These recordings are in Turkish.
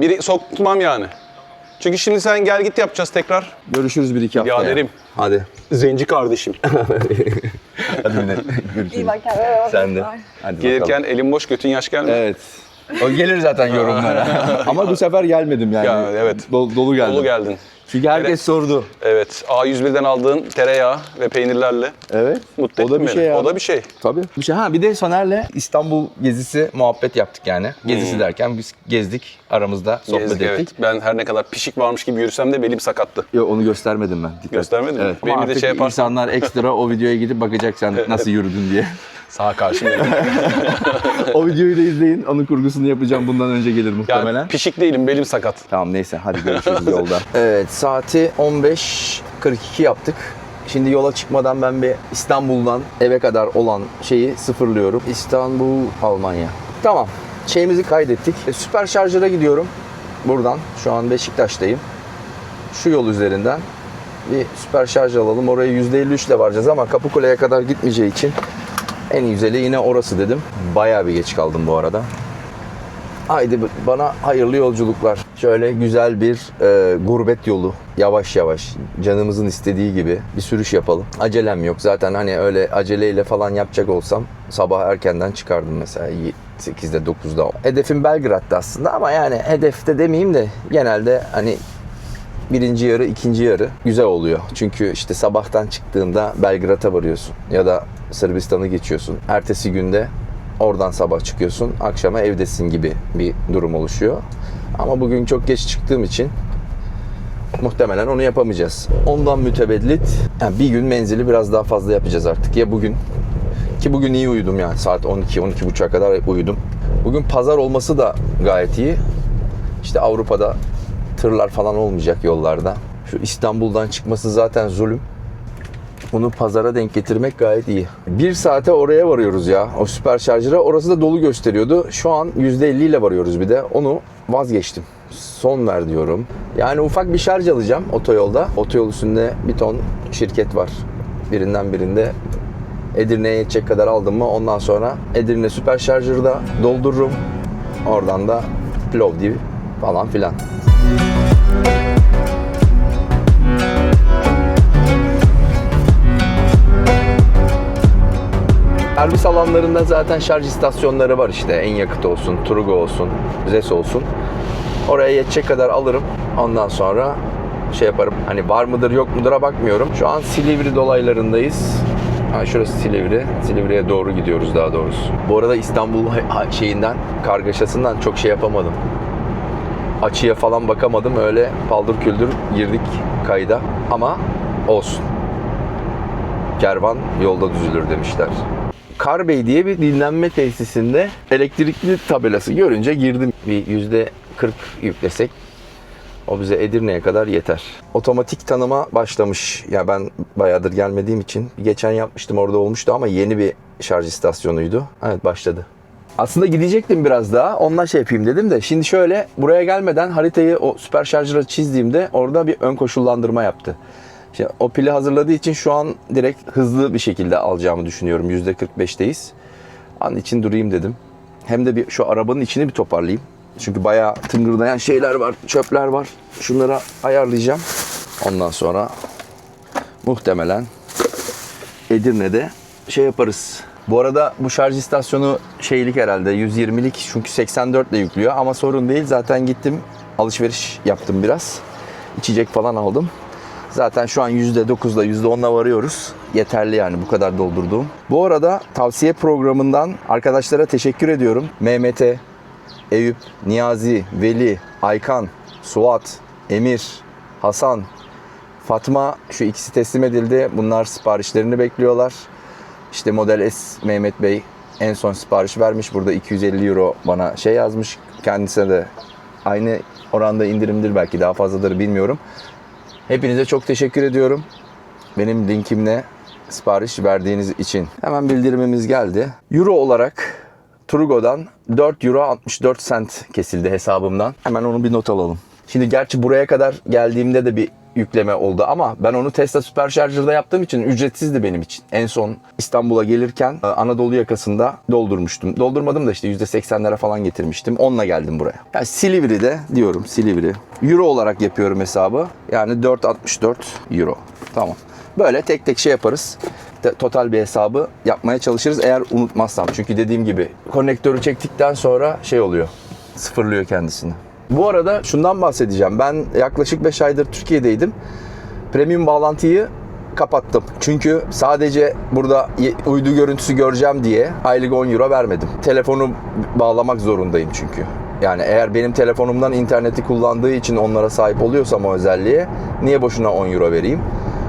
Biri sokmam yani. Çünkü şimdi sen gel git yapacağız tekrar. Görüşürüz 1-2 haftaya. Biraderim. Hadi. Zenci kardeşim. Hadi Mine. Görüşürüz. İyi bak kendine. Sen de. Hadi Gelirken bakalım. elim boş götün yaş gelme. Evet. O gelir zaten yorumlara. Ama bu sefer gelmedim yani. Ya, evet. Dolu geldim. Dolu geldin. Çünkü herkes Evet. sordu. Evet. A101'den aldığın tereyağı ve peynirlerle Evet. mutlu O da ettin bir beni. şey ya. O da bir şey. Tabii. Bir şey. Bir de Soner'le İstanbul gezisi muhabbet yaptık yani. Gezisi derken biz gezdik. Aramızda sohbet Gezdik, ettik. evet. Ben her ne kadar pişik varmış gibi yürüsem de belim sakattı. Yok onu göstermedim ben. Dikkat. Göstermedin mi? Evet. Benim Ama bir de artık şey yaparsın. insanlar ekstra o videoya gidip bakacak sen nasıl yürüdün diye. Sağ karşım benim. O videoyu da izleyin. Onun kurgusunu yapacağım. Bundan önce gelir muhtemelen. Yani pişik değilim, belim sakat. Tamam neyse hadi görüşürüz yolda. Evet saati 15:42 yaptık. Şimdi yola çıkmadan ben bir İstanbul'dan eve kadar olan şeyi sıfırlıyorum. İstanbul, Almanya. Tamam. Şeyimizi kaydettik. Süper şarjöre gidiyorum. Buradan. Şu an Beşiktaş'tayım. Şu yol üzerinden bir süper şarj alalım. Oraya %53 ile varacağız ama Kapıkule'ye kadar gitmeyeceği için en güzeli yine orası dedim. Bayağı bir geç kaldım bu arada. Haydi bana hayırlı yolculuklar. Şöyle güzel bir gurbet yolu. Yavaş yavaş canımızın istediği gibi bir sürüş yapalım. Acelem yok. Zaten hani öyle aceleyle falan yapacak olsam sabah erkenden çıkardım mesela 8'de 9'da. Hedefim Belgrad'da aslında ama yani hedefte demeyeyim de genelde hani birinci yarı, ikinci yarı güzel oluyor. Çünkü işte sabahtan çıktığında Belgrad'a varıyorsun ya da Sırbistan'ı geçiyorsun. Ertesi günde oradan sabah çıkıyorsun, akşama evdesin gibi bir durum oluşuyor. Ama bugün çok geç çıktığım için muhtemelen onu yapamayacağız. Ondan mütevellit yani bir gün menzili biraz daha fazla yapacağız artık. Ya bugün, ki bugün iyi uyudum yani saat 12-12.30'a kadar uyudum. Bugün pazar olması da gayet iyi. İşte Avrupa'da tırlar falan olmayacak yollarda. Şu İstanbul'dan çıkması zaten zulüm. Bunu pazara denk getirmek gayet iyi. 1 saate oraya varıyoruz ya. O süper şarjöre. Orası da dolu gösteriyordu. Şu an %50 ile varıyoruz bir de. Onu vazgeçtim. Son ver diyorum. Yani ufak bir şarj alacağım otoyolda. Otoyol üstünde bir ton şirket var. Birinden birinde Edirne'ye yetecek kadar aldım mı ondan sonra Edirne süper şarjörü de doldururum. Oradan da Plovdiv falan filan. Servis alanlarında zaten şarj istasyonları var işte. En-Yakıt olsun, Turgo olsun, ZES olsun. Oraya yetecek kadar alırım. Ondan sonra şey yaparım. Hani var mıdır yok mudur'a bakmıyorum. Şu an Silivri dolaylarındayız. Şurası Silivri. Silivri'ye doğru gidiyoruz daha doğrusu. Bu arada İstanbul şeyinden, kargaşasından çok şey yapamadım. Açıya falan bakamadım. Öyle paldır küldür girdik kayda. Ama olsun. Kervan yolda düzülür demişler. Karbey diye bir dinlenme tesisinde elektrikli tabelası görünce girdim. Bir %40 yüklesek o bize Edirne'ye kadar yeter. Otomatik tanıma başlamış. Ya ben bayağıdır gelmediğim için geçen yapmıştım, orada olmuştu ama yeni bir şarj istasyonuydu. Evet başladı. Aslında gidecektim biraz daha. Ondan şey yapayım dedim de. Şimdi şöyle buraya gelmeden haritayı o süper şarjıra çizdiğimde orada bir ön koşullandırma yaptı. İşte o pili hazırladığı için şu an direkt hızlı bir şekilde alacağımı düşünüyorum. %45'teyiz. An için durayım dedim. Hem de bir şu arabanın içini bir toparlayayım. Çünkü bayağı tıngırdayan şeyler var, çöpler var. Şunları ayarlayacağım. Ondan sonra muhtemelen Edirne'de şey yaparız. Bu arada bu şarj istasyonu şeylik herhalde 120'lik çünkü 84 ile yüklüyor ama sorun değil. Zaten gittim alışveriş yaptım biraz. İçecek falan aldım. Zaten şu an %9'la %10'la varıyoruz. Yeterli yani bu kadar doldurduğum. Bu arada tavsiye programından arkadaşlara teşekkür ediyorum. Mehmet'e, Eyüp, Niyazi, Veli, Aykan, Suat, Emir, Hasan, Fatma şu ikisi teslim edildi. Bunlar siparişlerini bekliyorlar. İşte Model S Mehmet Bey en son sipariş vermiş. Burada 250 euro bana şey yazmış. Kendisine de aynı oranda indirimdir belki daha fazladır bilmiyorum. Hepinize çok teşekkür ediyorum. Benim linkimle sipariş verdiğiniz için. Hemen bildirimimiz geldi. Euro olarak Turgo'dan 4 euro 64 cent kesildi hesabımdan. Hemen onu bir not alalım. Şimdi gerçi buraya kadar geldiğimde de bir yükleme oldu ama ben onu Tesla Supercharger'da yaptığım için ücretsizdi benim için. En son İstanbul'a gelirken Anadolu yakasında doldurmuştum. Doldurmadım da işte %80'lere falan getirmiştim. Onunla geldim buraya. Yani Silivri'de diyorum, Silivri. Euro olarak yapıyorum hesabı. Yani 4.64 euro. Tamam. Böyle tek tek şey yaparız. Total bir hesabı yapmaya çalışırız eğer unutmazsam. Çünkü dediğim gibi konnektörü çektikten sonra şey oluyor. Sıfırlıyor kendisini. Bu arada şundan bahsedeceğim. Ben yaklaşık 5 aydır Türkiye'deydim. Premium bağlantıyı kapattım. Çünkü sadece burada uydu görüntüsü göreceğim diye aylık 10 euro vermedim. Telefonu bağlamak zorundayım çünkü. Yani eğer benim telefonumdan interneti kullandığı için onlara sahip oluyorsam o özelliğe niye boşuna 10 euro vereyim?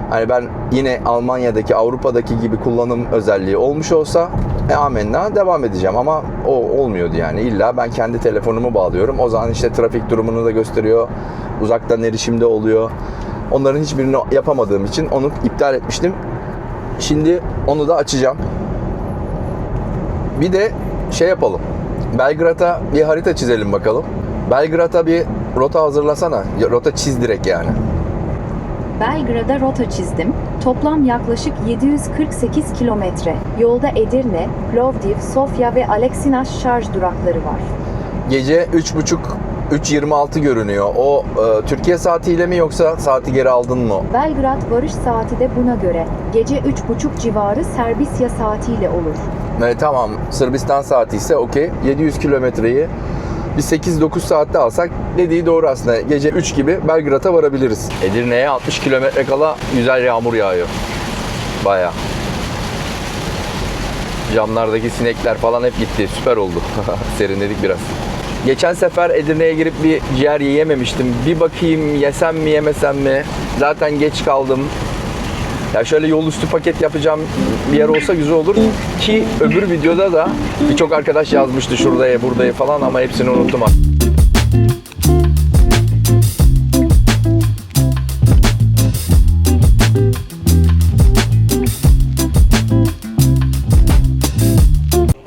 Hani ben yine Almanya'daki, Avrupa'daki gibi kullanım özelliği olmuş olsa amenna devam edeceğim ama o olmuyordu yani. İlla ben kendi telefonumu bağlıyorum. O zaman işte trafik durumunu da gösteriyor. Uzaktan erişimde oluyor. Onların hiçbirini yapamadığım için onu iptal etmiştim. Şimdi onu da açacağım. Bir de şey yapalım. Belgrad'a bir harita çizelim bakalım. Belgrad'a bir rota hazırlasana. Rota çiz direkt yani. Belgrad'a rota çizdim. Toplam yaklaşık 748 kilometre. Yolda Edirne, Plovdiv, Sofya ve Aleksinaş şarj durakları var. Gece 3.30 3.26 görünüyor. O Türkiye saatiyle mi yoksa saati geri aldın mı? Belgrad varış saati de buna göre. Gece 3.30 civarı Serbisya saatiyle olur. Tamam. Sırbistan saati ise okey. 700 kilometreyi bir 8-9 saatte alsak dediği doğru aslında. Gece 3 gibi Belgrad'a varabiliriz. Edirne'ye 60 kilometre kala güzel yağmur yağıyor. Bayağı. Camlardaki sinekler falan hep gitti. Süper oldu. Serinledik biraz. Geçen sefer Edirne'ye girip bir ciğer yiyememiştim. Bir bakayım yesem mi yemesem mi? Zaten geç kaldım. Ya şöyle yol üstü paket yapacağım bir yer olsa güzel olur. Ki öbür videoda da birçok arkadaş yazmıştı şuradaya buradaya falan ama hepsini unuttum.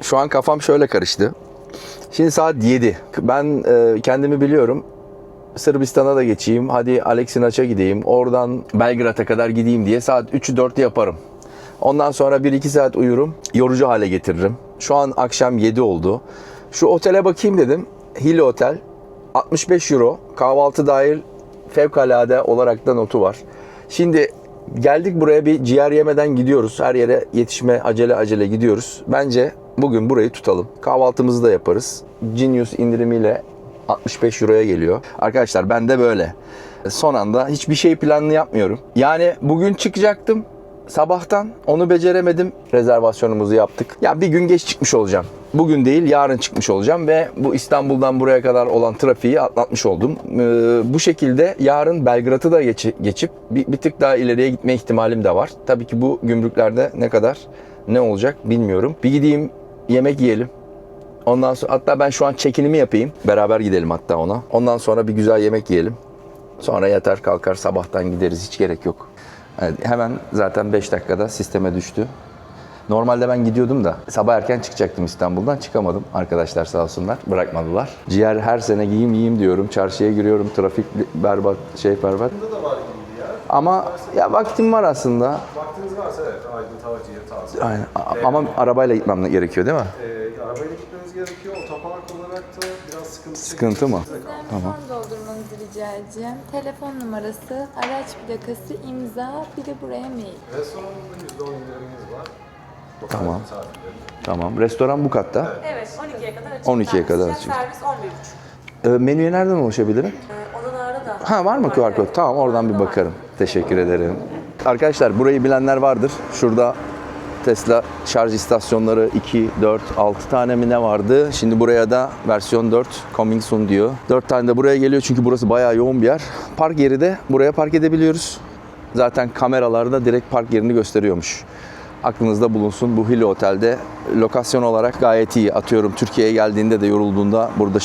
Şu an kafam şöyle karıştı. Şimdi saat 7. Ben kendimi biliyorum. Sırbistan'a da geçeyim. Hadi Aleksinaç'a gideyim. Oradan Belgrad'a kadar gideyim diye saat 3'ü 4'ü yaparım. Ondan sonra 1-2 saat uyurum. Yorucu hale getiririm. Şu an akşam 7 oldu. Şu otele bakayım dedim. Hilli Otel. 65 euro. Kahvaltı dahil fevkalade olarak da notu var. Şimdi geldik buraya bir ciğer yemeden gidiyoruz. Her yere yetişme acele gidiyoruz. Bence bugün burayı tutalım. Kahvaltımızı da yaparız. Genius indirimiyle 65 euroya geliyor. Arkadaşlar ben de böyle. Son anda hiçbir şey planlı yapmıyorum. Yani bugün çıkacaktım sabahtan. Onu beceremedim. Rezervasyonumuzu yaptık. Ya bir gün geç çıkmış olacağım. Bugün değil yarın çıkmış olacağım ve bu İstanbul'dan buraya kadar olan trafiği atlatmış oldum. Bu şekilde yarın Belgrad'ı da geçip bir tık daha ileriye gitme ihtimalim de var. Tabii ki bu gümrüklerde ne olacak bilmiyorum. Bir gideyim yemek yiyelim. Ondan sonra hatta ben şu an check-in'imi yapayım. Beraber gidelim hatta ona. Ondan sonra bir güzel yemek yiyelim. Sonra yatar kalkar sabahtan gideriz. Hiç gerek yok. Yani hemen zaten 5 dakikada sisteme düştü. Normalde ben gidiyordum da sabah erken çıkacaktım İstanbul'dan. Çıkamadım. Arkadaşlar sağ olsunlar. Bırakmadılar. Ciğer her sene yiyeyim diyorum. Çarşıya giriyorum. Trafik berbat. Berbat. Bunda da var gibiydi ya. Ama ya vaktim var aslında. Vaktiniz varsa evet. Aydın Tavacı'ya tavsiye. Aynen. Ama arabayla gitmem gerekiyor değil mi? Arabayla gitmeniz gerekiyor. Otopark olarak da biraz Sıkıntı mı? Tamam. Form doldurmanızı rica edeceğim. Telefon numarası, araç plakası, imza, bir de buraya mail. Restoranımızda %10 indirimimiz var. Tamam. Tamam. Restoran bu katta. Evet, 12'ye kadar açık. 12'ye kadar açık. Servis 11.30. Menüye nereden ulaşabilirim? Odalarda da. Ha var mı QR kod? Tamam oradan bir bakarım. Teşekkür ederim. Arkadaşlar burayı bilenler vardır. Şurada Tesla şarj istasyonları 2, 4, 6 tane mi ne vardı? Şimdi buraya da versiyon 4 coming soon diyor. 4 tane de buraya geliyor çünkü burası bayağı yoğun bir yer. Park yeri de buraya park edebiliyoruz. Zaten kameralarda direkt park yerini gösteriyormuş. Aklınızda bulunsun, bu Hilli Otel'de lokasyon olarak gayet iyi. Atıyorum Türkiye'ye geldiğinde de yorulduğunda burada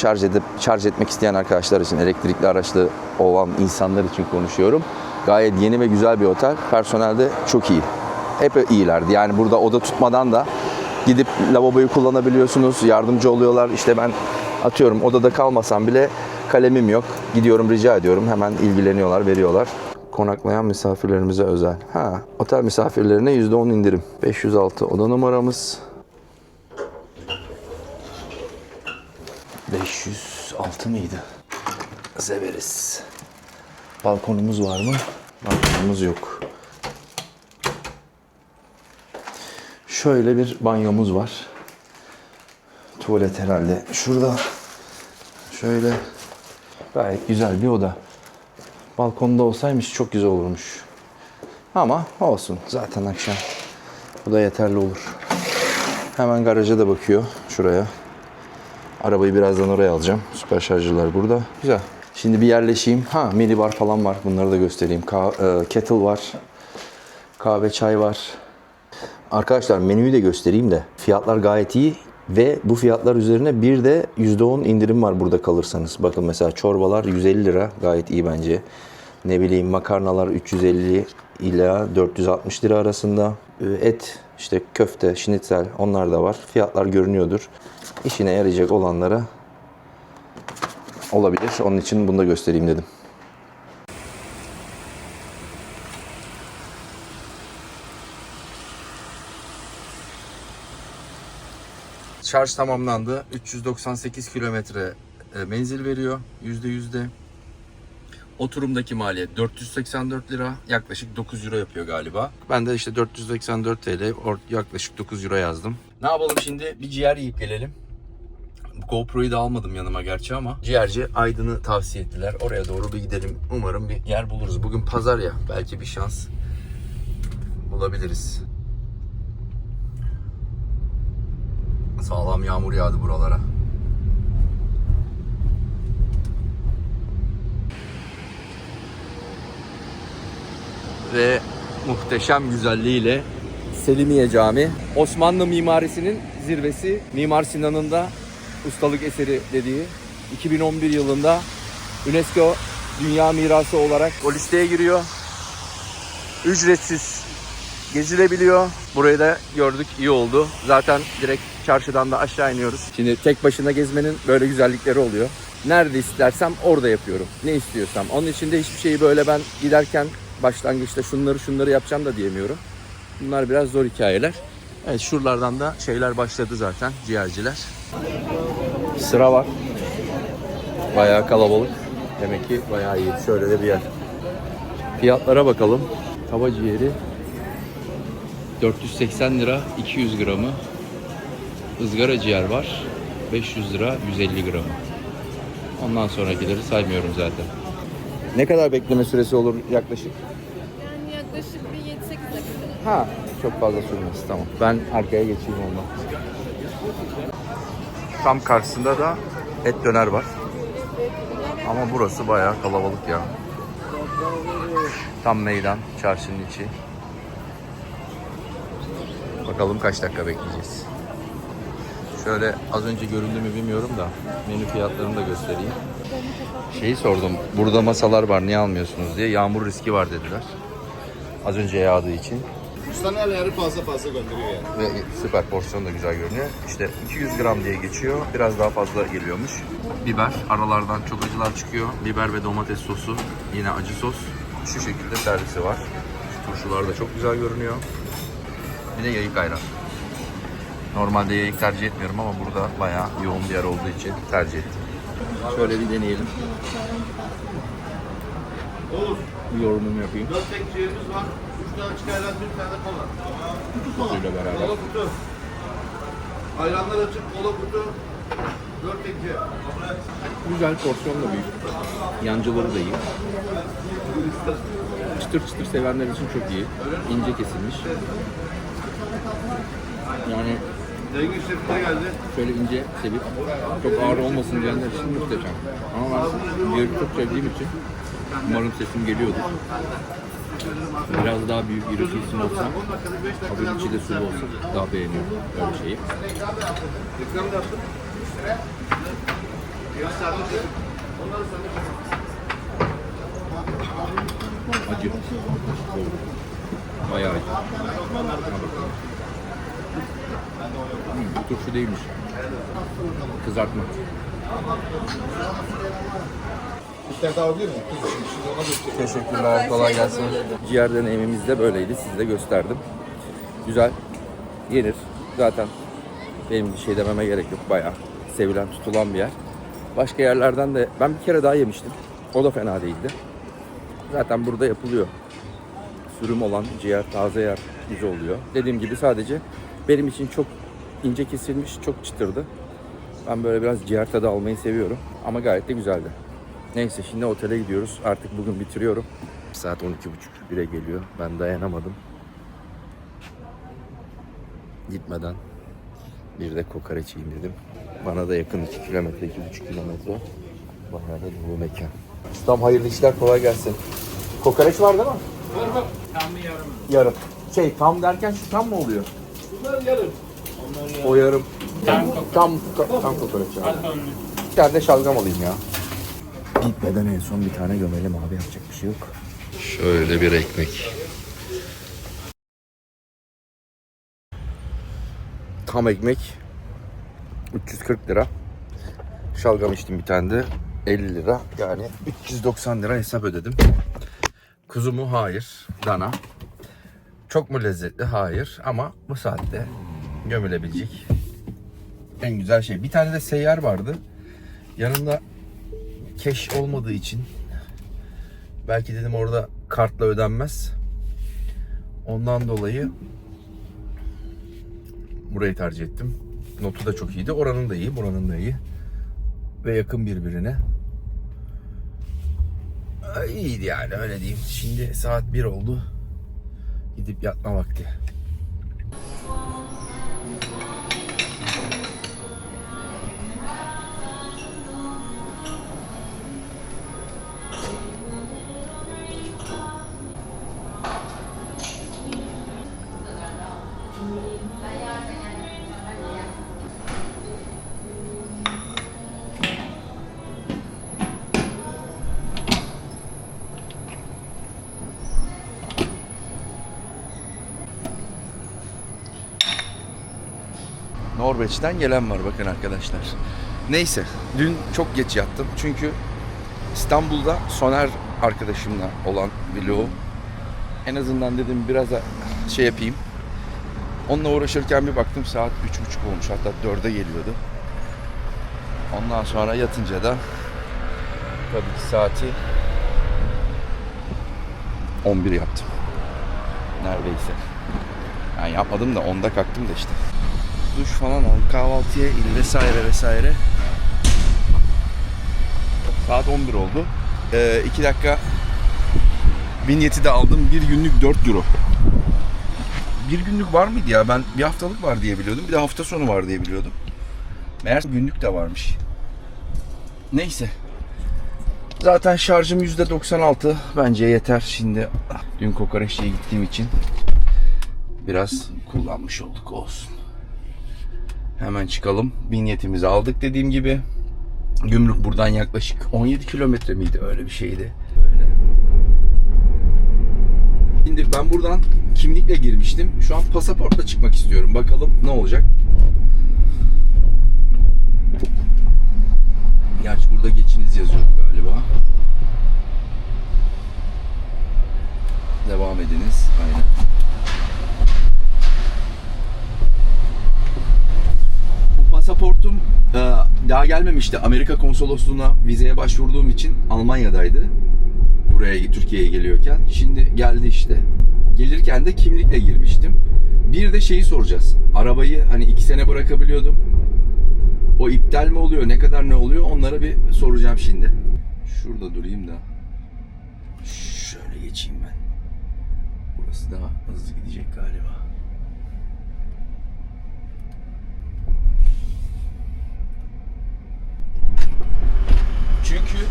şarj etmek isteyen arkadaşlar için, elektrikli araçlı olan insanlar için konuşuyorum. Gayet yeni ve güzel bir otel. Personel de çok iyi. Hep iyilerdi. Yani burada oda tutmadan da gidip lavaboyu kullanabiliyorsunuz. Yardımcı oluyorlar. İşte ben atıyorum odada kalmasam bile kalemim yok. Gidiyorum rica ediyorum. Hemen ilgileniyorlar, veriyorlar. konaklayan misafirlerimize özel. Otel misafirlerine %10 indirim. 506 oda numaramız. 506 mıydı? Severiz. Balkonumuz var mı? Balkonumuz yok. Şöyle bir banyomuz var. Tuvalet herhalde şurada. Şöyle gayet güzel bir oda. Balkonda olsaymış çok güzel olurmuş. Ama olsun. Zaten akşam bu da yeterli olur. Hemen garaja da bakıyor şuraya. Arabayı birazdan oraya alacağım. Süper şarjlar burada. Güzel. Şimdi bir yerleşeyim. Minibar falan var. Bunları da göstereyim. Kettle var. Kahve, çay var. Arkadaşlar menüyü de göstereyim de. Fiyatlar gayet iyi. Ve bu fiyatlar üzerine bir de %10 indirim var burada kalırsanız. Bakın mesela çorbalar 150 lira. Gayet iyi bence. Ne bileyim makarnalar 350 ila 460 lira arasında. Et, işte köfte, şnitzel onlar da var. Fiyatlar görünüyordur. İşine yarayacak olanlara olabilir. Onun için bunu da göstereyim dedim. Şarj tamamlandı. 398 kilometre menzil veriyor. %100'de. Oturumdaki maliyet 484 lira. Yaklaşık 9 euro yapıyor galiba. Ben de işte 484 TL yaklaşık 9 euro yazdım. Ne yapalım şimdi? Bir ciğer yiyip gelelim. GoPro'yu da almadım yanıma gerçi ama ciğerci Aydın'ı tavsiye ettiler. Oraya doğru bir gidelim. Umarım bir yer buluruz. Bugün pazar ya. Belki bir şans bulabiliriz. Sağlam yağmur yağdı buralara. Ve muhteşem güzelliğiyle Selimiye Camii. Osmanlı mimarisinin zirvesi. Mimar Sinan'ın da ustalık eseri dediği 2011 yılında UNESCO Dünya Mirası olarak o listeye giriyor. Ücretsiz gezilebiliyor. Burayı da gördük, iyi oldu. Zaten direkt çarşıdan da aşağı iniyoruz. Şimdi tek başına gezmenin böyle güzellikleri oluyor. Nerede istersem orada yapıyorum. Ne istiyorsam. Onun için de hiçbir şeyi böyle ben giderken başlangıçta şunları yapacağım da diyemiyorum. Bunlar biraz zor hikayeler. Evet, şuralardan da şeyler başladı zaten, ciğerciler. Sıra var. Bayağı kalabalık. Demek ki bayağı iyi. Şöyle de bir yer. Fiyatlara bakalım. Tava ciğeri 480 lira 200 gramı. Izgara ciğer var. 500 lira 150 gramı. Ondan sonrakileri saymıyorum zaten. Ne kadar bekleme süresi olur yaklaşık? Yani yaklaşık bir 7-8 dakika. Çok fazla sürmez. Tamam. Ben arkaya geçeyim ondan. Tam karşısında da et döner var. Ama burası bayağı kalabalık ya. Tam meydan, çarşının içi. Bakalım kaç dakika bekleyeceğiz. Şöyle az önce göründü mü bilmiyorum da menü fiyatlarını da göstereyim. Şeyi sordum, burada masalar var niye almıyorsunuz diye. Yağmur riski var dediler. Az önce yağdığı için. Ustanın ayarı fazla gönderiyor yani. Ve süper porsiyon da güzel görünüyor. İşte 200 gram diye geçiyor. Biraz daha fazla geliyormuş. Biber. Aralardan çok acılar çıkıyor. Biber ve domates sosu. Yine acı sos. Şu şekilde servisi var. Turşular da çok güzel görünüyor. Bir de yayık ayran. Normalde yayık tercih etmiyorum ama burada bayağı yoğun bir yer olduğu için tercih ettim. Şöyle bir deneyelim. Bir yorumumu yapayım. 4 tek ciğerimiz var. 3 tane çıkarlar, 1 tane kola. Sosuyla beraber. Kola kutu. Ayranlar açık, kola kutu. 4 tek ciğer. Güzel, porsiyon da büyük. Yancıları da iyi. Çıtır çıtır sevenler için çok iyi. İnce kesilmiş. Yani Zengin şefine geldi. şöyle ince sevip çok ağır olmasın diyenler için muhteşem. Ama ben ciğeri çok sevdiğim için umarım sesim geliyordur. Biraz daha büyük iri kesim olsa, hafif içi de sulu olsa daha beğeniyorum böyle şeyi. Acı. Bayağı acı. Bu turşu değilmiş. Kızartma. Bir tane daha değil mi? Kız için. Şimdi ona göstereyim. Teşekkürler, kolay gelsin. Ciğer deneyimimiz de böyleydi, size de gösterdim. Güzel, yenir. Zaten benim bir şey dememe gerek yok. Bayağı sevilen, tutulan bir yer. Başka yerlerden de ben bir kere daha yemiştim. O da fena değildi. Zaten burada yapılıyor. Sürüm olan ciğer, taze yer güzel oluyor. Dediğim gibi sadece benim için çok ince kesilmiş, çok çıtırdı. Ben böyle biraz ciğer tadı almayı seviyorum. Ama gayet de güzeldi. Neyse şimdi otele gidiyoruz. Artık bugün bitiriyorum. Saat 12.30-1'e geliyor. Ben dayanamadım. Gitmeden bir de kokoreç yiyeyim dedim. Bana da yakın 2 kilometre, 2,5 kilometre. Bayağı da dolu mekan. Ustam hayırlı işler, kolay gelsin. Kokoreç var değil mi? Var. Tam mı yarım mı? Yarım. Tam derken şu tam mı oluyor? Bunlar yarım. O yarım. Tam kokoreç. Tam kokoreç ya. Al onu. Bir tane de şalgam alayım ya. Gitmeden en son bir tane gömelim abi, yapacak bir şey yok. Şöyle bir ekmek. Tam ekmek 340 lira. Şalgam içtim bir tane de 50 lira. Yani 390 lira hesap ödedim. Kuzu mu? Hayır. Dana. Çok mu lezzetli? Hayır. Ama bu saatte gömülebilecek en güzel şey. Bir tane de seyyar vardı. Yanında keş olmadığı için belki dedim orada kartla ödenmez. Ondan dolayı burayı tercih ettim. Notu da çok iyiydi. Oranın da iyi, buranın da iyi. Ve yakın birbirine. İyiydi yani, öyle diyeyim. Şimdi saat 1 oldu. Gidip yatma vakti. Norveç'ten gelen var bakın arkadaşlar. Neyse, dün çok geç yattım çünkü İstanbul'da Soner arkadaşımla olan vlogu en azından dedim biraz da şey yapayım. Onunla uğraşırken bir baktım saat 3.30 olmuş, hatta 4'e geliyordu. Ondan sonra yatınca da tabii ki saati 11 yaptım. Neredeyse. Yani yapmadım da 10'da kalktım da işte. Duş falan al, kahvaltıya in vesaire vesaire. Saat 11 oldu. 2 dakika vinyeti de aldım. Bir günlük 4 euro. Bir günlük var mıydı ya? Ben bir haftalık var diye biliyordum. Bir de hafta sonu var diye biliyordum. Meğer günlük de varmış. Neyse. Zaten şarjım %96. Bence yeter. Şimdi dün kokoreççiye gittiğim için biraz kullanmış olduk, olsun. Hemen çıkalım. Vinyetimizi aldık dediğim gibi. Gümrük buradan yaklaşık 17 kilometre miydi? Öyle bir şeydi. Böyle. Şimdi ben buradan kimlikle girmiştim. Şu an pasaportla çıkmak istiyorum. Bakalım ne olacak. Gerçi burada geçiniz yazıyordu galiba. Devam ediniz. Aynen. Pasaportum daha gelmemişti. Amerika konsolosluğuna vizeye başvurduğum için Almanya'daydı. Buraya, Türkiye'ye geliyorken. Şimdi geldi işte. Gelirken de kimlikle girmiştim. Bir de şeyi soracağız. Arabayı hani 2 sene bırakabiliyordum. O iptal mi oluyor? Ne kadar ne oluyor? Onlara bir soracağım şimdi. Şurada durayım da. Şöyle geçeyim ben. Burası daha hızlı gidecek galiba. Çünkü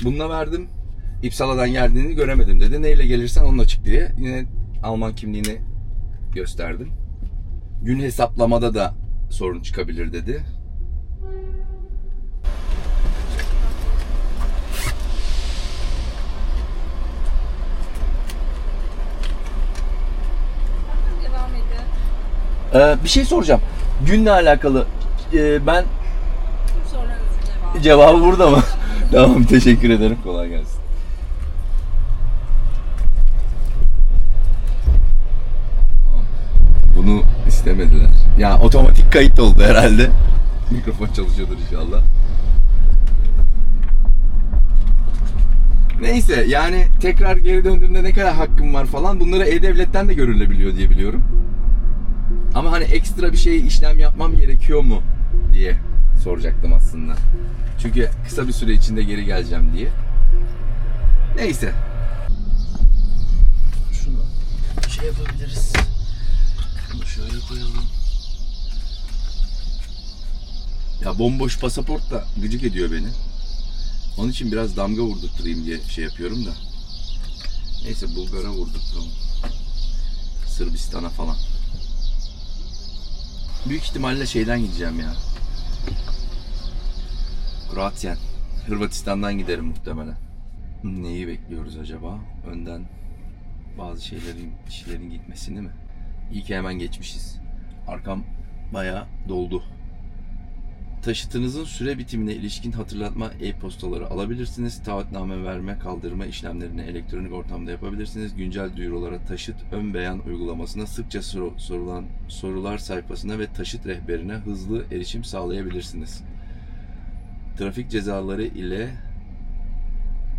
bununla verdim. İpsala'dan geldiğini göremedim dedi. Neyle gelirsen onunla çık diye. Yine Alman kimliğini gösterdim. Gün hesaplamada da sorun çıkabilir dedi. Devam edin. Bir şey soracağım. Günle alakalı ben Tüm sorularınızın cevabı. Cevabı burada mı? Tamam, teşekkür ederim. Kolay gelsin. Bunu istemediler. Ya otomatik kayıt oldu herhalde. Mikrofon çalışıyordur inşallah. Neyse, yani tekrar geri döndüğümde ne kadar hakkım var falan, bunları E-Devlet'ten de görülebiliyor diye biliyorum. Ama hani ekstra bir şey işlem yapmam gerekiyor mu diye soracaktım aslında. Çünkü kısa bir süre içinde geri geleceğim diye. Neyse. Şunu şey yapabiliriz. Bunu şöyle koyalım. Ya bomboş pasaport da gıcık ediyor beni. Onun için biraz damga vurdurtturayım diye şey yapıyorum da. Neyse, Bulgar'a vurdurturalım. Sırbistan'a falan. Büyük ihtimalle şeyden gideceğim ya. Kroatya. Hırvatistan'dan giderim muhtemelen. Neyi bekliyoruz acaba? Önden bazı işlerin gitmesini mi? İyi ki hemen geçmişiz. Arkam bayağı doldu. Taşıtınızın süre bitimine ilişkin hatırlatma e-postaları alabilirsiniz. Taahhütname verme, kaldırma işlemlerini elektronik ortamda yapabilirsiniz. Güncel duyurulara taşıt ön beyan uygulamasına, sıkça sorulan sorular sayfasına ve taşıt rehberine hızlı erişim sağlayabilirsiniz. Trafik cezaları ile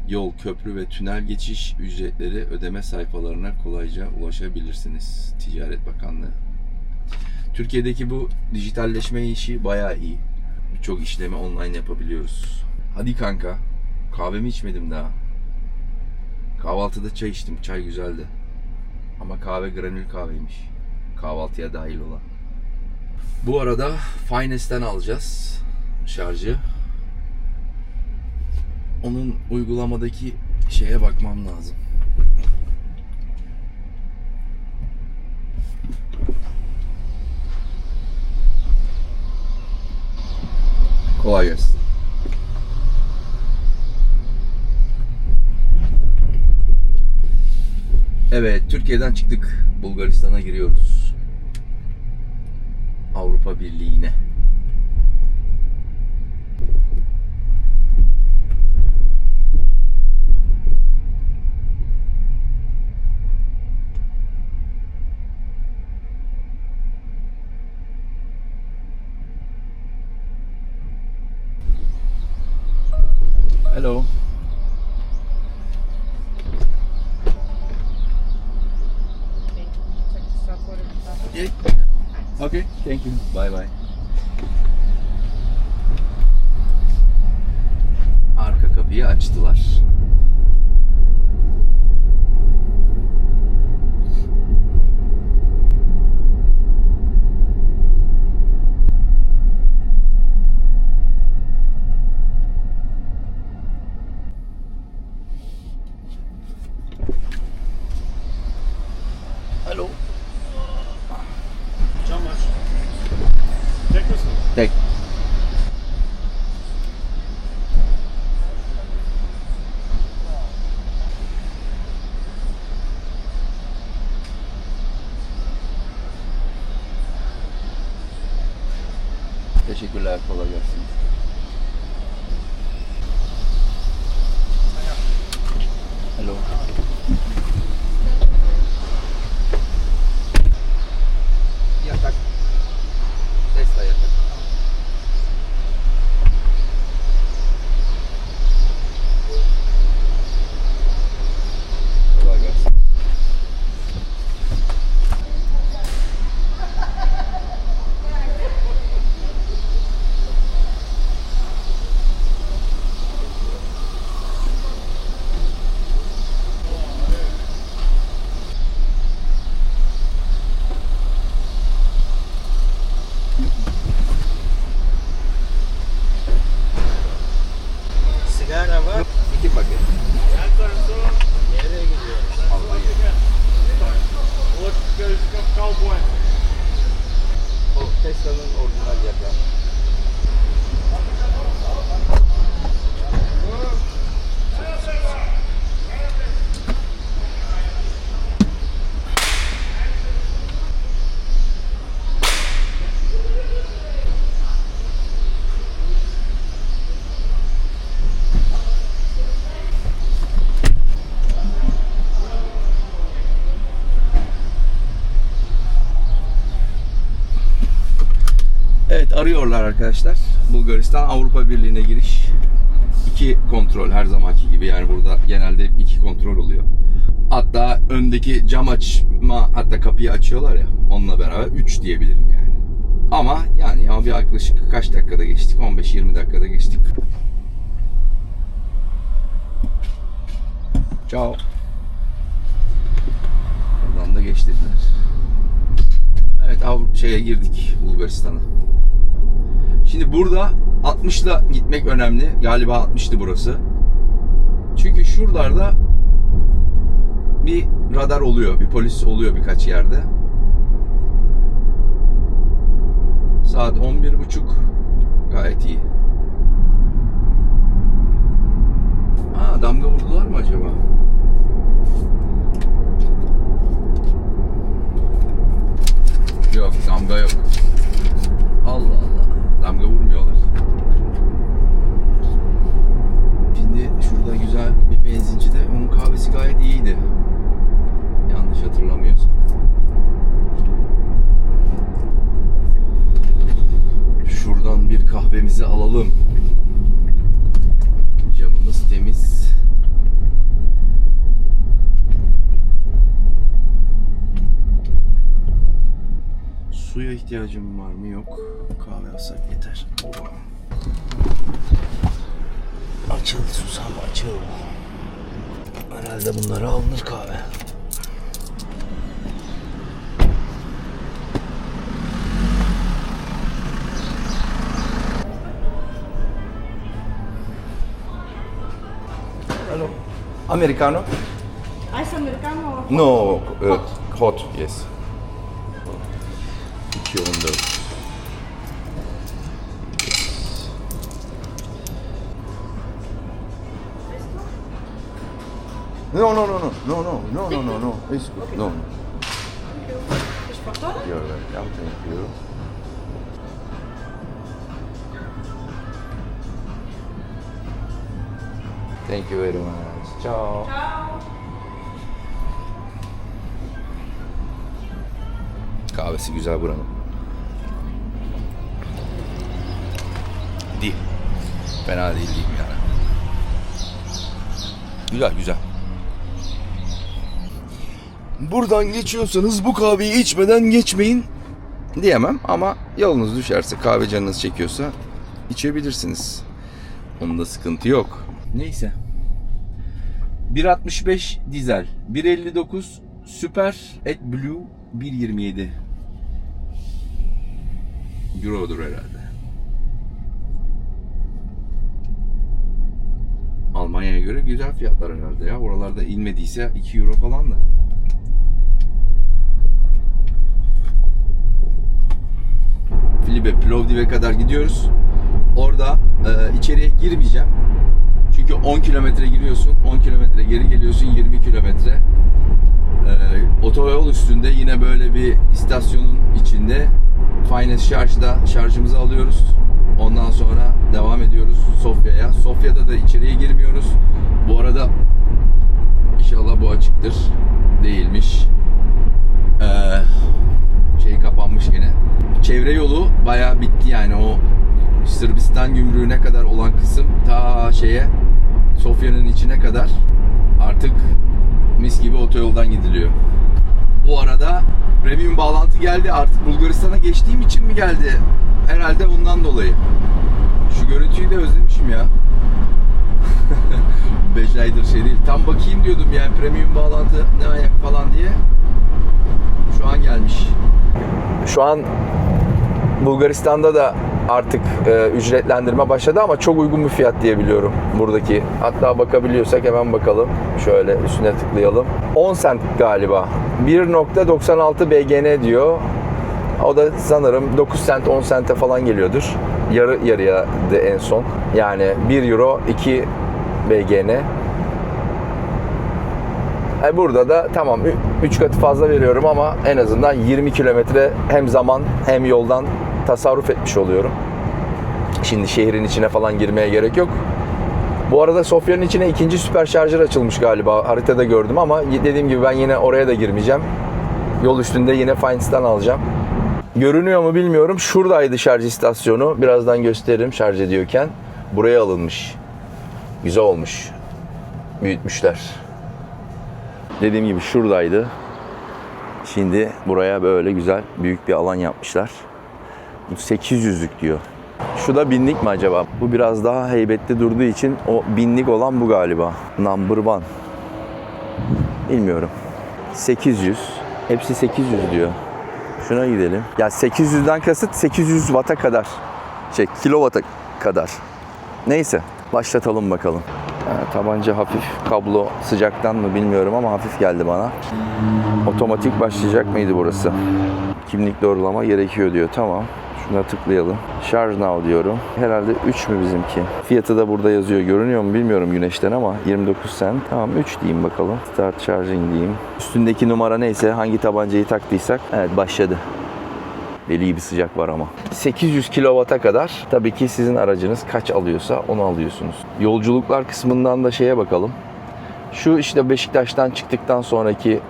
yol, köprü ve tünel geçiş ücretleri ödeme sayfalarına kolayca ulaşabilirsiniz. Ticaret Bakanlığı. Türkiye'deki bu dijitalleşme işi bayağı iyi. Birçok işlemi online yapabiliyoruz. Hadi kanka. Kahvemi içmedim daha. Kahvaltıda çay içtim. Çay güzeldi. Ama kahve granül kahveymiş. Kahvaltıya dahil olan. Bu arada Fineste'den alacağız şarjı. Onun uygulamadaki şeye bakmam lazım. Kolay gelsin. Evet, Türkiye'den çıktık. Bulgaristan'a giriyoruz. Avrupa Birliği'ne. Hello. Yeah. Okay, thank you. Bye bye. Arka kapıyı açtılar. Hello. Cam aç. arıyorlar arkadaşlar. Bulgaristan Avrupa Birliği'ne giriş. 2 kontrol her zamanki gibi. Yani burada genelde 2 kontrol oluyor. Hatta öndeki cam açma, hatta kapıyı açıyorlar ya, onunla beraber 3 diyebilirim yani. Ama bir yaklaşık kaç dakikada geçtik? 15-20 dakikada geçtik. Ciao. Buradan da geçtiler. Evet, girdik Bulgaristan'a. Şimdi burada 60'la gitmek önemli. Galiba 60'tı burası. Çünkü şuralarda bir radar oluyor, bir polis oluyor birkaç yerde. Saat 11.30, gayet iyi. Damga vurdular mı acaba? Yok, damga yok. Allah Allah, damga vurmuyorlar. Şimdi şurada güzel bir benzincide, onun kahvesi gayet iyiydi. Yanlış hatırlamıyorsam. Şuradan bir kahvemizi alalım. Camımız temiz. Suya ihtiyacım var mı? Yok. Kahve alsak yeter. Açıl susam, açıl. Herhalde bunları alınır kahve. Hello. Americano? Ice americano? No, hot, yes. 2.14. No. It's good. No. Is for todos? You're welcome. Thank you. Thank you very much. Ciao. Kahvesi güzel buranın. Değil. Fena değil diyeyim yani. Güzel. Buradan geçiyorsanız bu kahveyi içmeden geçmeyin diyemem ama yolunuz düşerse, kahve canınız çekiyorsa içebilirsiniz. Onda sıkıntı yok. Neyse. 1.65 dizel, 1.59 süper, AdBlue 1.27 Euro'dur herhalde. Almanya'ya göre güzel fiyatlar herhalde ya. Oralarda inmediyse 2 euro falan da. Filibe, Plovdiv'e kadar gidiyoruz. Orada içeriye girmeyeceğim. Çünkü 10 kilometre giriyorsun, 10 kilometre geri geliyorsun, 20 kilometre. Otoyol üstünde yine böyle bir istasyonun içinde Finance Charge'da şarjımızı alıyoruz. Ondan sonra devam ediyoruz Sofya'ya. Sofya'da da içeriye girmiyoruz. Bu arada inşallah bu açıktır. Değilmiş. Kapanmış gene. Çevre yolu bayağı bitti yani, o Sırbistan gümrüğüne kadar olan kısım ta Sofya'nın içine kadar artık mis gibi otoyoldan gidiliyor. Bu arada premium bağlantı geldi. Artık Bulgaristan'a geçtiğim için mi geldi? Herhalde ondan dolayı. Şu görüntüyü de özlemişim ya. 5 aydır değil. Tam bakayım diyordum yani premium bağlantı ne ayak falan diye. Şu an gelmiş. Şu an Bulgaristan'da da artık ücretlendirme başladı ama çok uygun bir fiyat diye biliyorum buradaki. Hatta bakabiliyorsak hemen bakalım. Şöyle üstüne tıklayalım. 10 sent galiba. 1.96 BGN diyor. O da sanırım 9 sent 10 sente falan geliyordur. Yarı yarıya da en son. Yani 1 euro 2 BGN. Burada da tamam 3 katı fazla veriyorum ama en azından 20 kilometre hem zaman hem yoldan tasarruf etmiş oluyorum. Şimdi şehrin içine falan girmeye gerek yok. Bu arada Sofya'nın içine ikinci süper şarjör açılmış galiba. Haritada gördüm ama dediğim gibi ben yine oraya da girmeyeceğim. Yol üstünde yine Fince'dan alacağım. Görünüyor mu bilmiyorum. Şuradaydı şarj istasyonu. Birazdan gösteririm şarj ediyorken. Buraya alınmış. Güzel olmuş. Büyütmüşler. Dediğim gibi şuradaydı. Şimdi buraya böyle güzel büyük bir alan yapmışlar. Bu 800'lük diyor. Şu da 1000'lik mi acaba? Bu biraz daha heybetli durduğu için o 1000'lik olan bu galiba. Number one. Bilmiyorum. 800. Hepsi 800 diyor. Şuna gidelim. Ya 800'den kasıt 800 watt'a kadar. Kilowatt'a kadar. Neyse. Başlatalım bakalım. Tabanca hafif, kablo sıcaktan mı bilmiyorum ama hafif geldi bana. Otomatik başlayacak mıydı burası? Kimlik doğrulama gerekiyor diyor. Tamam. Şuna tıklayalım. Charge now diyorum. Herhalde 3 mü bizimki? Fiyatı da burada yazıyor. Görünüyor mu bilmiyorum güneşten ama 29 cent. Tamam 3 diyeyim bakalım. Start charging diyeyim. Üstündeki numara neyse, hangi tabancayı taktıysak. Evet, başladı. Deli gibi sıcak var ama. 800 kW'a kadar tabii ki sizin aracınız kaç alıyorsa onu alıyorsunuz. Yolculuklar kısmından da şeye bakalım. Şu işte Beşiktaş'tan çıktıktan sonraki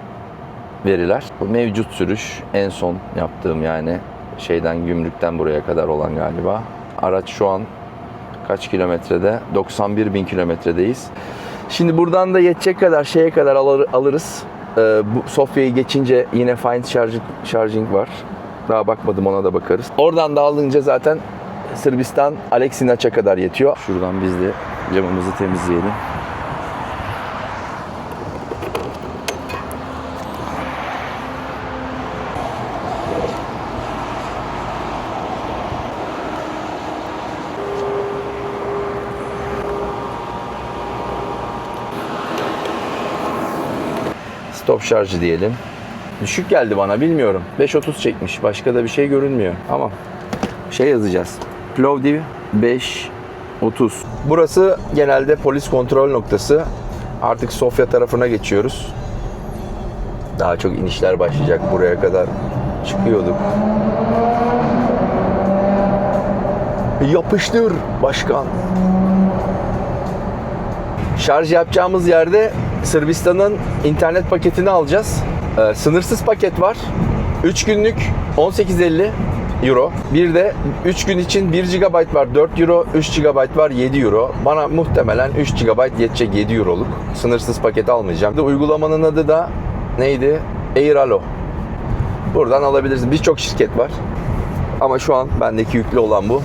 veriler. Bu mevcut sürüş, en son yaptığım yani şeyden, gümrükten buraya kadar olan galiba. Araç şu an kaç kilometrede? 91.000 kilometredeyiz. Şimdi buradan da yetecek kadar şeye kadar alırız. Bu Sofya'yı geçince yine Find Charging var. Daha bakmadım, ona da bakarız. Oradan da alınca zaten Sırbistan Aleksinaç'a kadar yetiyor. Şuradan biz de camımızı temizleyelim. Stop şarjı diyelim. Düşük geldi bana, bilmiyorum. 5.30 çekmiş. Başka da bir şey görünmüyor. Ama şey yazacağız. Plovdiv 5.30. Burası genelde polis kontrol noktası. Artık Sofya tarafına geçiyoruz. Daha çok inişler başlayacak. Buraya kadar çıkıyorduk. Yapıştır başkan. Şarj yapacağımız yerde Sırbistan'ın internet paketini alacağız. Sınırsız paket var. 3 günlük 18.50 euro. Bir de 3 gün için 1 GB var 4 euro, 3 GB var 7 euro. Bana muhtemelen 3 GB yetecek, 7 euroluk. Sınırsız paket almayacağım. Uygulamanın adı da neydi? Airalo. Buradan alabilirsiniz. Birçok şirket var. Ama şu an bendeki yüklü olan bu.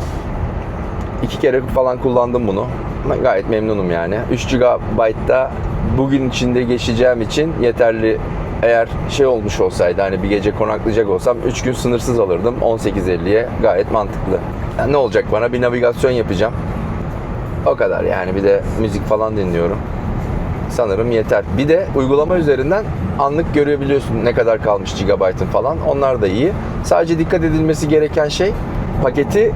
2 kere falan kullandım bunu. Ben gayet memnunum yani. 3 GB'da bugün içinde geçeceğim için yeterli. Eğer şey olmuş olsaydı, hani bir gece konaklayacak olsam 3 gün sınırsız alırdım 18.50'ye, gayet mantıklı. Yani ne olacak, bana bir navigasyon yapacağım. O kadar yani, bir de müzik falan dinliyorum. Sanırım yeter. Bir de uygulama üzerinden anlık görebiliyorsun ne kadar kalmış gigabaytın falan. Onlar da iyi. Sadece dikkat edilmesi gereken şey, paketi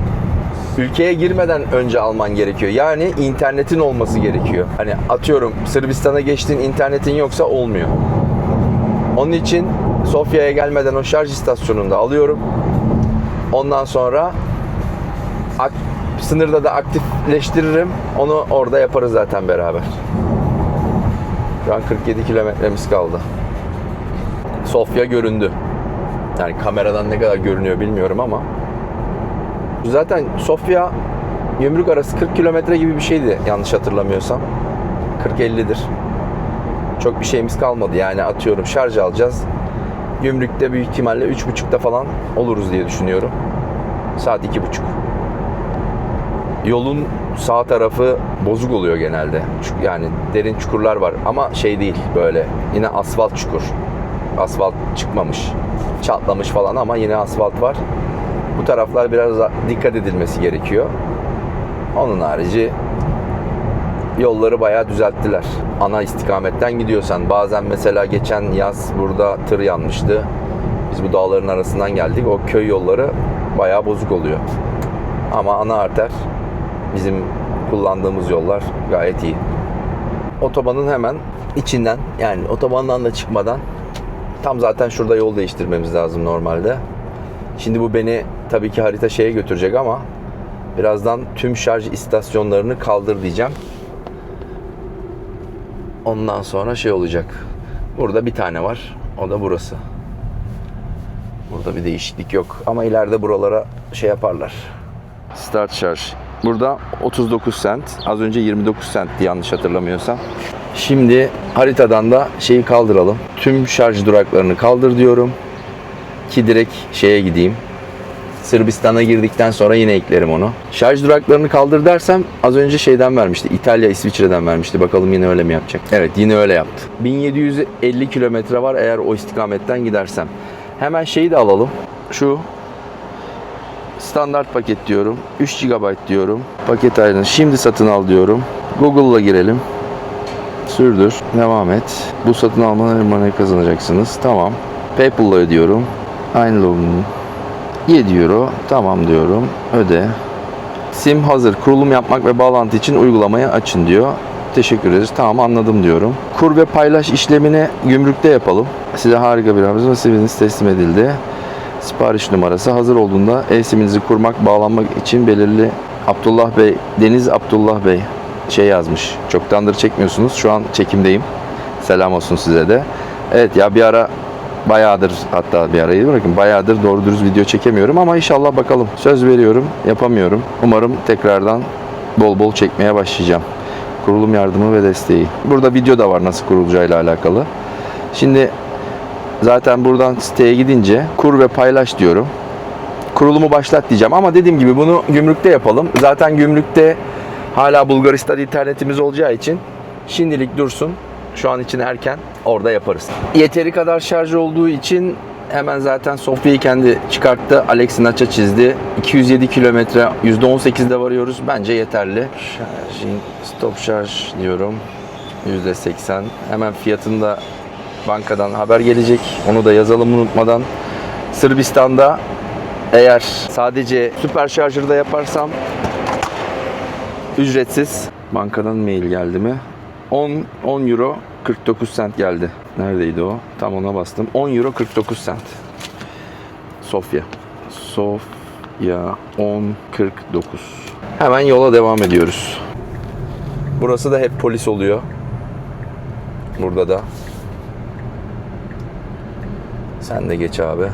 ülkeye girmeden önce alman gerekiyor. Yani internetin olması gerekiyor. Hani atıyorum Sırbistan'a geçtiğin internetin yoksa olmuyor. Onun için Sofya'ya gelmeden o şarj istasyonunda alıyorum. Ondan sonra sınırda da aktifleştiririm. Onu orada yaparız zaten beraber. Şu an 47 kilometremiz kaldı. Sofya göründü. Yani kameradan ne kadar görünüyor bilmiyorum ama. Zaten Sofya Gümrük arası 40 kilometre gibi bir şeydi yanlış hatırlamıyorsam. 40-50'dir. Çok bir şeyimiz kalmadı. Yani atıyorum şarj alacağız. Gümrükte büyük ihtimalle 3.30'da falan oluruz diye düşünüyorum. Saat 2.30. Yolun sağ tarafı bozuk oluyor genelde. Yani derin çukurlar var ama şey değil, böyle yine asfalt çukur. Asfalt çıkmamış. Çatlamış falan ama yine asfalt var. Bu taraflar biraz dikkat edilmesi gerekiyor. Onun harici yolları bayağı düzelttiler. Ana istikametten gidiyorsan. Bazen mesela geçen yaz burada tır yanmıştı. Biz bu dağların arasından geldik. O köy yolları bayağı bozuk oluyor. Ama ana arter, bizim kullandığımız yollar gayet iyi. Otobanın hemen içinden, yani otobandan da çıkmadan, tam zaten şurada yol değiştirmemiz lazım normalde. Şimdi bu beni tabii ki harita şeye götürecek ama birazdan tüm şarj istasyonlarını kaldır diyeceğim. Ondan sonra şey olacak. Burada bir tane var. O da burası. Burada bir değişiklik yok. Ama ileride buralara şey yaparlar. Start şarj. Burada 39 cent. Az önce 29 centti yanlış hatırlamıyorsam. Şimdi haritadan da şeyi kaldıralım. Tüm şarj duraklarını kaldır diyorum. Ki direkt şeye gideyim. Sırbistan'a girdikten sonra yine eklerim onu. Şarj duraklarını kaldır dersem az önce şeyden vermişti. İtalya, İsviçre'den vermişti. Bakalım yine öyle mi yapacak? Evet, yine öyle yaptı. 1750 kilometre var eğer o istikametten gidersem. Hemen şeyi de alalım. Şu standart paket diyorum. 3 GB diyorum. Paket ayrını şimdi satın al diyorum. Google'la girelim. Sürdür. Devam et. Bu satın almadan ne kazanacaksınız? Tamam. PayPal'la ödüyorum. Aynı login. 7 euro. Tamam diyorum. Öde. Sim hazır. Kurulum yapmak ve bağlantı için uygulamayı açın diyor. Teşekkür ederiz. Tamam, anladım diyorum. Kur ve paylaş işlemini gümrükte yapalım. Size harika bir haberiniz var. Siviliniz teslim edildi. Sipariş numarası hazır olduğunda e-siminizi kurmak, bağlanmak için belirli Abdullah Bey, Deniz Abdullah Bey şey yazmış. Çoktandır çekmiyorsunuz. Şu an çekimdeyim. Selam olsun size de. Evet ya, bir ara bayağıdır, hatta bir arayı bırakın, bayağıdır doğru dürüst video çekemiyorum ama inşallah bakalım. Söz veriyorum, yapamıyorum. Umarım tekrardan bol bol çekmeye başlayacağım. Kurulum yardımı ve desteği. Burada video da var nasıl kurulacağıyla alakalı. Şimdi zaten buradan siteye gidince kur ve paylaş diyorum. Kurulumu başlat diyeceğim ama dediğim gibi bunu gümrükte yapalım. Zaten gümrükte hala Bulgaristan internetimiz olacağı için şimdilik dursun. Şu an için erken, orada yaparız. Yeteri kadar şarj olduğu için hemen zaten Sofya'yı kendi çıkarttı. Alexinaç'a çizdi. 207 kilometre, %18'de varıyoruz. Bence yeterli. Charging, stop şarj diyorum. %80. Hemen fiyatını da bankadan haber gelecek. Onu da yazalım unutmadan. Sırbistan'da eğer sadece süper şarjırda yaparsam ücretsiz. Bankadan mail geldi mi? 10 euro 49 cent geldi. Neredeydi o? Tam ona bastım. 10 euro 49 cent. Sofya. Sofya 10.49. Hemen yola devam ediyoruz. Burası da hep polis oluyor. Burada da. Sen de geç abi.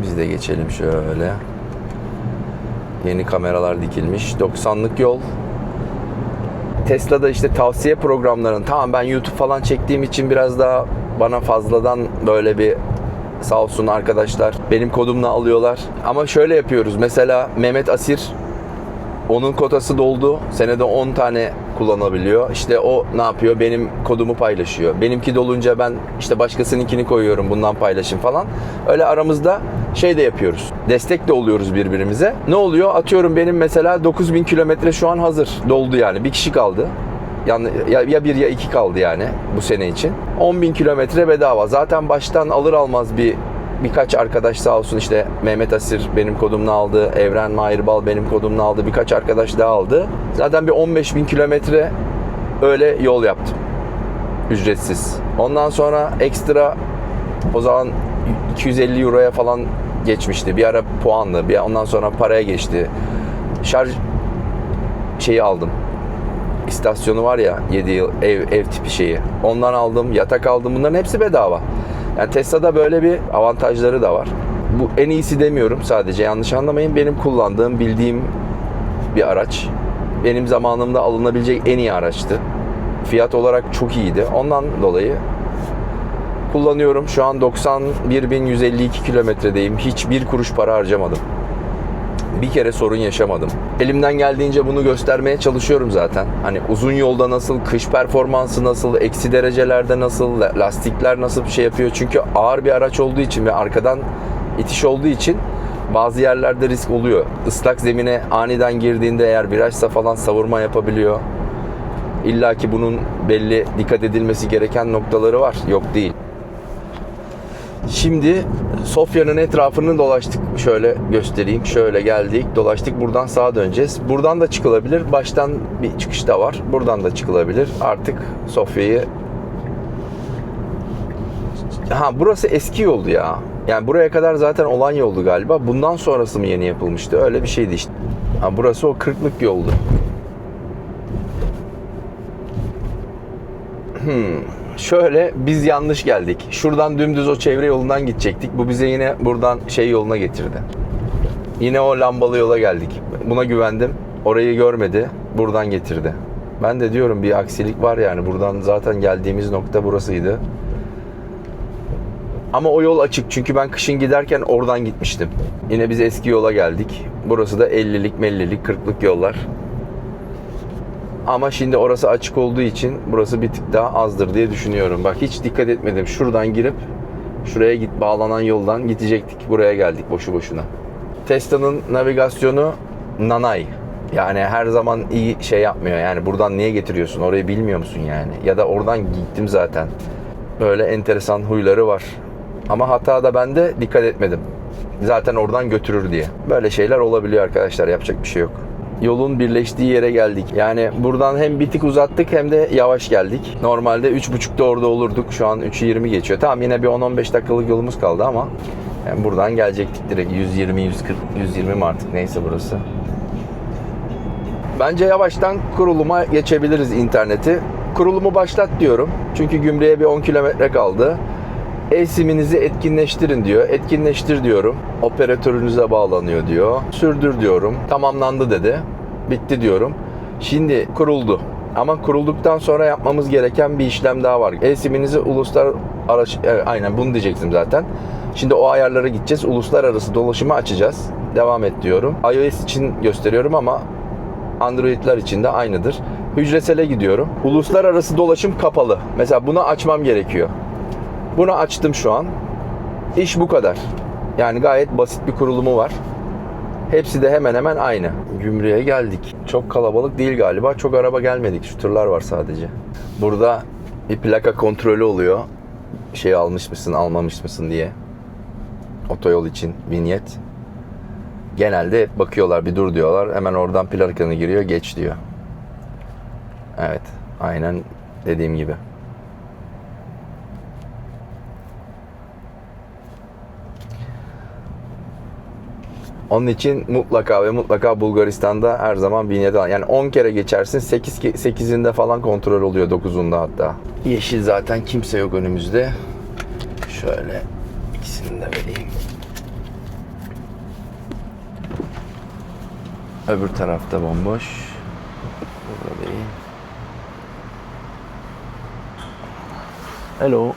Biz de geçelim şöyle. Yeni kameralar dikilmiş. 90'lık yol. Tesla'da işte tavsiye programlarının, tamam ben YouTube falan çektiğim için biraz daha bana fazladan böyle bir sağ olsun arkadaşlar benim kodumla alıyorlar. Ama şöyle yapıyoruz. Mesela Mehmet Asir, onun kotası doldu. Senede 10 tane kullanabiliyor. İşte o ne yapıyor? Benim kodumu paylaşıyor. Benimki dolunca ben işte başkasınınkini koyuyorum. Bundan paylaşın falan. Öyle aramızda şey de yapıyoruz. Destek de oluyoruz birbirimize. Ne oluyor? Atıyorum benim mesela 9000 kilometre şu an hazır. Doldu yani. Bir kişi kaldı. Yani ya bir ya iki kaldı yani bu sene için. 10.000 kilometre bedava. Zaten baştan alır almaz birkaç arkadaş sağ olsun işte Mehmet Asir benim kodumla aldı. Evren Mahirbal benim kodumla aldı. Birkaç arkadaş daha aldı. Zaten bir 15.000 kilometre öyle yol yaptım. Ücretsiz. Ondan sonra ekstra o zaman 250 euroya falan geçmişti. Bir ara puanlı. Ondan sonra paraya geçti. Şarj şeyi aldım. İstasyonu var ya 7 yıl ev tipi şeyi. Ondan aldım. Yatak aldım. Bunların hepsi bedava. Yani Tesla'da böyle bir avantajları da var. Bu en iyisi demiyorum sadece, yanlış anlamayın. Benim kullandığım, bildiğim bir araç. Benim zamanımda alınabilecek en iyi araçtı. Fiyat olarak çok iyiydi. Ondan dolayı kullanıyorum. Şu an 91.152 kilometredeyim. Hiçbir kuruş para harcamadım. Bir kere sorun yaşamadım. Elimden geldiğince bunu göstermeye çalışıyorum zaten. Hani uzun yolda nasıl, kış performansı nasıl, eksi derecelerde nasıl, lastikler nasıl bir şey yapıyor. Çünkü ağır bir araç olduğu için ve arkadan itiş olduğu için bazı yerlerde risk oluyor. Islak zemine aniden girdiğinde eğer virajsa falan savurma yapabiliyor. İlla ki bunun belli dikkat edilmesi gereken noktaları var. Yok değil. Şimdi Sofya'nın etrafını dolaştık. Şöyle göstereyim. Şöyle geldik, dolaştık. Buradan sağa döneceğiz. Buradan da çıkılabilir. Baştan bir çıkış da var. Buradan da çıkılabilir. Artık Sofya'yı... burası eski yoldu ya. Yani buraya kadar zaten olan yoldu galiba. Bundan sonrası mı yeni yapılmıştı? Öyle bir şeydi işte. Burası o 40'lık yoldu. Şöyle biz yanlış geldik. Şuradan dümdüz o çevre yolundan gidecektik. Bu bize yine buradan şey yoluna getirdi. Yine o lambalı yola geldik. Buna güvendim. Orayı görmedi. Buradan getirdi. Ben de diyorum bir aksilik var yani. Buradan zaten geldiğimiz nokta burasıydı. Ama o yol açık. Çünkü ben kışın giderken oradan gitmiştim. Yine biz eski yola geldik. Burası da 50'lik, 50'lik, 40'lık yollar. Ama şimdi orası açık olduğu için burası bir tık daha azdır diye düşünüyorum. Bak hiç dikkat etmedim. Şuradan girip şuraya bağlanan yoldan gidecektik. Buraya geldik boşu boşuna. Tesla'nın navigasyonu nanay. Yani her zaman iyi şey yapmıyor. Yani buradan niye getiriyorsun? Orayı bilmiyor musun yani? Ya da oradan gittim zaten. Böyle enteresan huyları var. Ama hata da bende, dikkat etmedim. Zaten oradan götürür diye. Böyle şeyler olabiliyor arkadaşlar. Yapacak bir şey yok. Yolun birleştiği yere geldik. Yani buradan hem bir tık uzattık hem de yavaş geldik. Normalde 3.30'da orada olurduk. Şu an 3.20 geçiyor. Tamam yine bir 10-15 dakikalık yolumuz kaldı ama yani buradan gelecektik direkt 120, 140, 120 mi artık neyse burası. Bence yavaştan kuruluma geçebiliriz interneti. Kurulumu başlat diyorum. Çünkü gümrüğe bir 10 kilometre kaldı. E-siminizi etkinleştirin diyor. Etkinleştir diyorum. Operatörünüze bağlanıyor diyor. Sürdür diyorum. Tamamlandı dedi. Bitti diyorum. Şimdi kuruldu. Ama kurulduktan sonra yapmamız gereken bir işlem daha var. E-siminizi aynen bunu diyecektim zaten. Şimdi o ayarlara gideceğiz. Uluslararası dolaşımı açacağız. Devam et diyorum. iOS için gösteriyorum ama Android'ler için de aynıdır. Hücresele gidiyorum. Uluslararası dolaşım kapalı. Mesela bunu açmam gerekiyor. Bunu açtım şu an. İş bu kadar. Yani gayet basit bir kurulumu var. Hepsi de hemen hemen aynı. Gümrüğe geldik. Çok kalabalık değil galiba. Çok araba gelmedik. Şu tırlar var sadece. Burada bir plaka kontrolü oluyor. Şey almış mısın, almamış mısın diye. Otoyol için vinyet. Genelde hep bakıyorlar, bir dur diyorlar. Hemen oradan plakanı giriyor, geç diyor. Evet, aynen dediğim gibi. Onun için mutlaka ve mutlaka Bulgaristan'da her zaman vinyet al. Yani 10 kere geçersin, 8'inde falan kontrol oluyor, 9'unda hatta. Yeşil zaten kimse yok önümüzde. Şöyle ikisini de vereyim. Öbür tarafta bomboş. Burada vereyim. Hello.